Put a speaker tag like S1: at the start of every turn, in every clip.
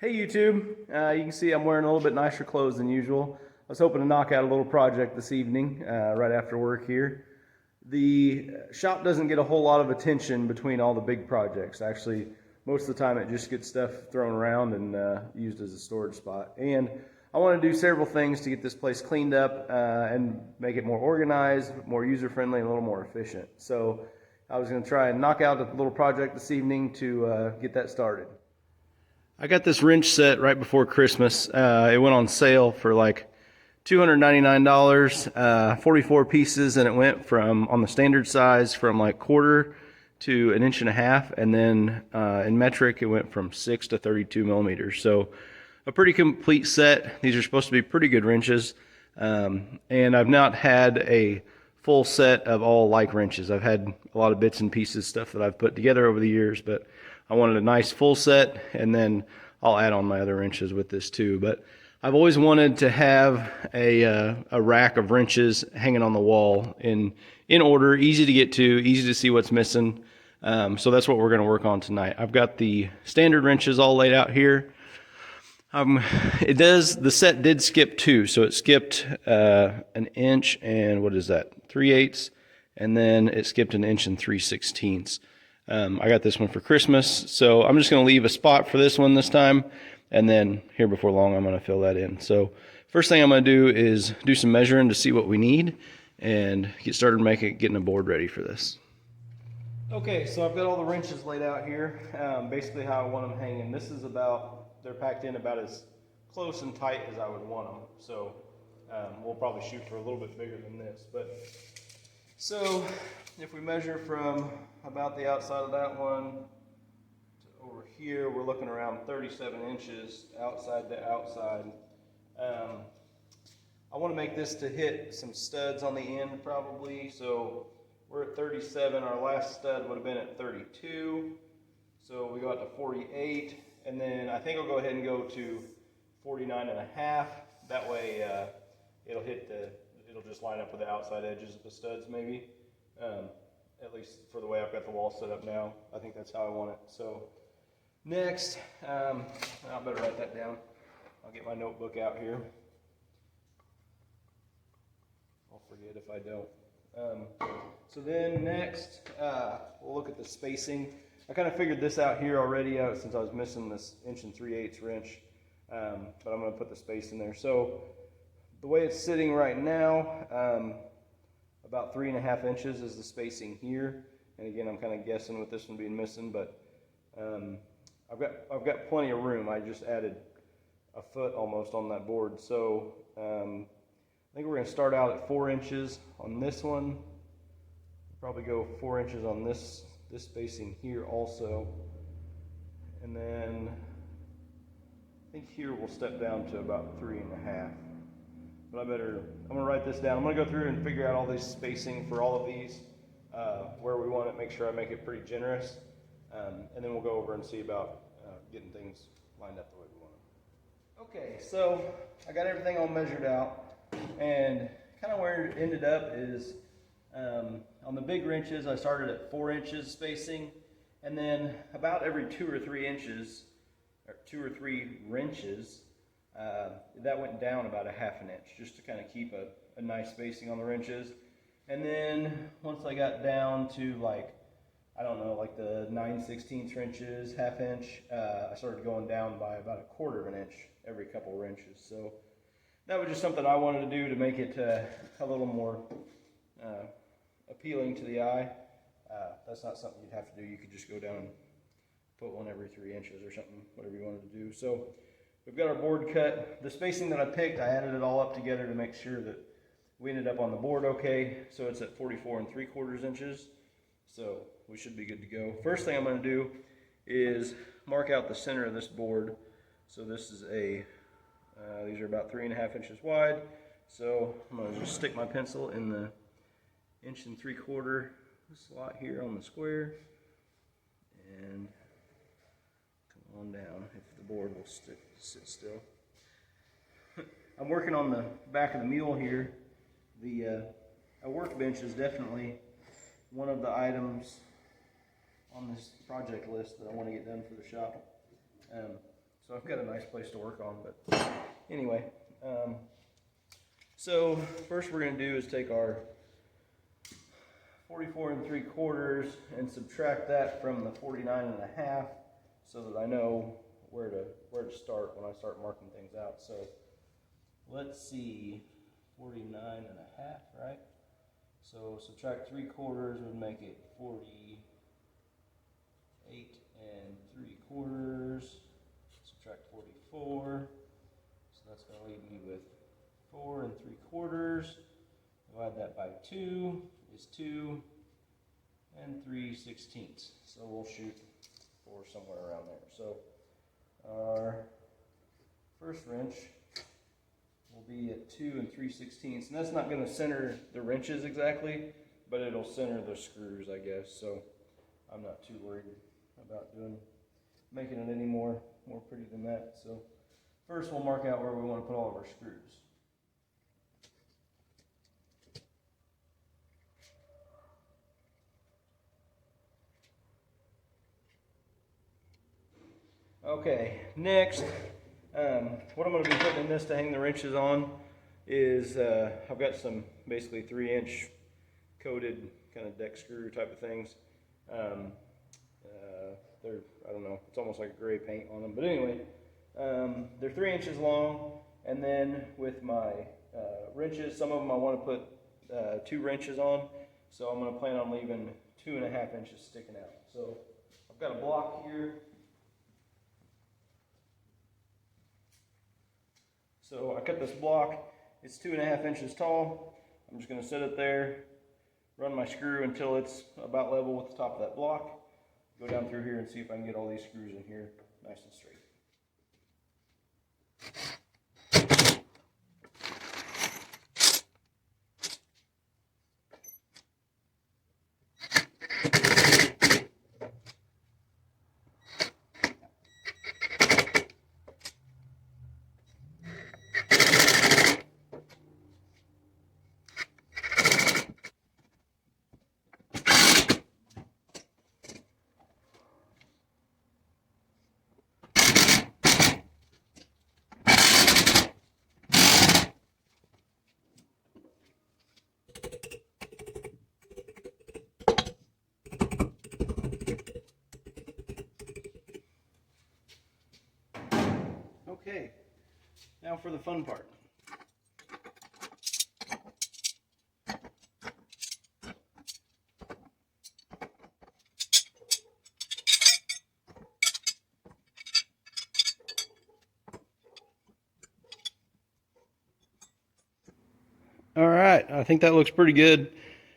S1: Hey YouTube, you can see I'm wearing a little bit nicer clothes than usual. I was hoping to knock out a little project this evening, right after work here. The shop doesn't get a whole lot of attention between all the big projects. Actually, most of the time it just gets stuff thrown around and used as a storage spot. And I want to do several things to get this place cleaned up and make it more organized, more user-friendly, and a little more efficient. So I was going to try and knock out a little project this evening to get that started. I got this wrench set right before Christmas. It went on sale for like $299, 44 pieces, and it went from, on the standard size, from like quarter to 1.5 inches, and then in metric it went from 6 to 32 millimeters. So a pretty complete set. These are supposed to be pretty good wrenches, and I've not had a full set of all like wrenches. I've had a lot of bits and pieces, stuff that I've put together over the years, but I wanted a nice full set, and then I'll add on my other wrenches with this too. But I've always wanted to have a rack of wrenches hanging on the wall in order, easy to get to, easy to see what's missing. So that's what we're going to work on tonight. I've got the standard wrenches all laid out here. The set did skip 2, so it skipped 1 inch and what is that, 3/8, and then it skipped 1 inch and 3/16. I got this one for Christmas, so I'm just going to leave a spot for this one this time, and then here before long I'm going to fill that in. So first thing I'm going to do is do some measuring to see what we need and get started getting a board ready for this. Okay, so I've got all the wrenches laid out here, basically how I want them hanging. This is they're packed in about as close and tight as I would want them. So we'll probably shoot for a little bit bigger than this. So if we measure from about the outside of that one to over here, we're looking around 37 inches outside to outside. I want to make this to hit some studs on the end probably. So we're at 37. Our last stud would have been at 32. So we go out to 48. And then I think I'll go ahead and go to 49.5. That way it'll just line up with the outside edges of the studs maybe. At least for the way I've got the wall set up now. I think that's how I want it. So next, I better write that down. I'll get my notebook out here. I'll forget if I don't. So then next, we'll look at the spacing. I kind of figured this out here already since I was missing this 1 3/8 wrench, but I'm going to put the space in there. So the way it's sitting right now, about 3.5 inches is the spacing here. And again, I'm kind of guessing with this one being missing, but I've got plenty of room. I just added a foot almost on that board. So I think we're going to start out at 4 inches on this one. Probably go 4 inches on this spacing here also, and then I think here we'll step down to about 3.5. But I'm gonna write this down. I'm gonna go through and figure out all this spacing for all of these, where we want it, make sure I make it pretty generous, and then we'll go over and see about getting things lined up the way we want them. Okay, so I got everything all measured out, and kind of where it ended up is on the big wrenches, I started at 4 inches spacing, and then about every 2 or 3 inches, or 2 or 3 wrenches, that went down about 1/2 inch, just to kind of keep a nice spacing on the wrenches. And then once I got down to like, I don't know, like the 9/16 wrenches, 1/2 inch, I started going down by about 1/4 inch every couple wrenches. So that was just something I wanted to do to make it a little more appealing to the eye. That's not something you'd have to do. You could just go down and put one every 3 inches or something, whatever you wanted to do. So we've got our board cut. The spacing that I picked, I added it all up together to make sure that we ended up on the board okay. So it's at 44 3/4 inches. So we should be good to go. First thing I'm going to do is mark out the center of this board. So this is these are about 3.5 inches wide. So I'm going to just stick my pencil in the 1 3/4 slot here on the square and come on down if the board will sit still. I'm working on the back of the mule here. A workbench is definitely one of the items on this project list that I want to get done for the shop. So I've got a nice place to work on, but anyway. So first we're going to do is take our 44 3/4 and subtract that from the 49.5 so that I know where to start when I start marking things out. So let's see, 49.5, right? So subtract 3/4 would make it 48 3/4. Subtract 44. So that's going to leave me with 4 3/4. Divide that by 2 is 2 3/16. So we'll shoot for somewhere around there. So our first wrench will be at 2 3/16, and that's not going to center the wrenches exactly, but it'll center the screws, I guess. So I'm not too worried about making it any more pretty than that. So first we'll mark out where we want to put all of our screws. Okay, next, what I'm going to be putting in this to hang the wrenches on is I've got some basically 3-inch coated kind of deck screw type of things. They're, I don't know, it's almost like a gray paint on them, but anyway, they're 3 inches long, and then with my wrenches, some of them I want to put 2 wrenches on, so I'm going to plan on leaving 2.5 inches sticking out. So I've got a block here. So I cut this block, it's 2.5 inches tall. I'm just going to set it there, run my screw until it's about level with the top of that block. Go down through here and see if I can get all these screws in here nice and straight. Okay, now for the fun part. All right, I think that looks pretty good.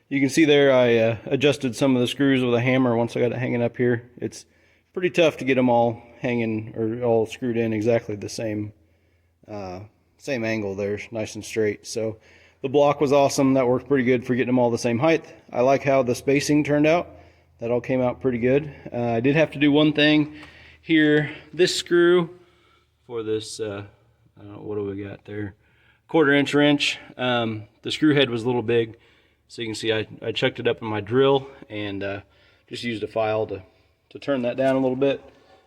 S1: You can see there I adjusted some of the screws with a hammer once I got it hanging up here. It's pretty tough to get them all hanging or all screwed in exactly the same angle there, nice and straight. So the block was awesome. That worked pretty good for getting them all the same height. I like how the spacing turned out. That all came out pretty good. I did have to do one thing here. This screw for this, I don't know, what do we got there? 1/4 inch wrench. The screw head was a little big, so you can see I chucked it up in my drill and just used a file to turn that down a little bit,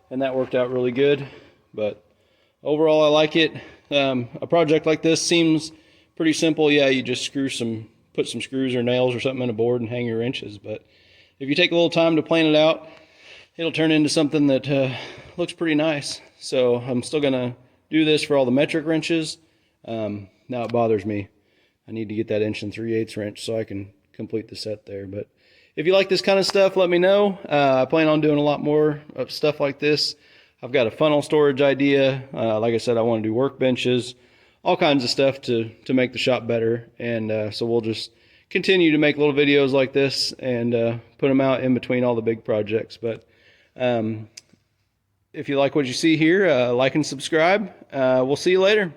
S1: and that worked out really good. But overall, I like it. A project like this seems pretty simple. Yeah, you just put some screws or nails or something in a board and hang your wrenches. But if you take a little time to plan it out, it'll turn into something that looks pretty nice. So I'm still gonna do this for all the metric wrenches. Now it bothers me. I need to get that 1 3/8 wrench so I can complete the set there. But if you like this kind of stuff, let me know. I plan on doing a lot more of stuff like this. I've got a funnel storage idea. Like I said, I want to do workbenches, all kinds of stuff to make the shop better. And so we'll just continue to make little videos like this and put them out in between all the big projects. But if you like what you see here, like and subscribe. We'll see you later.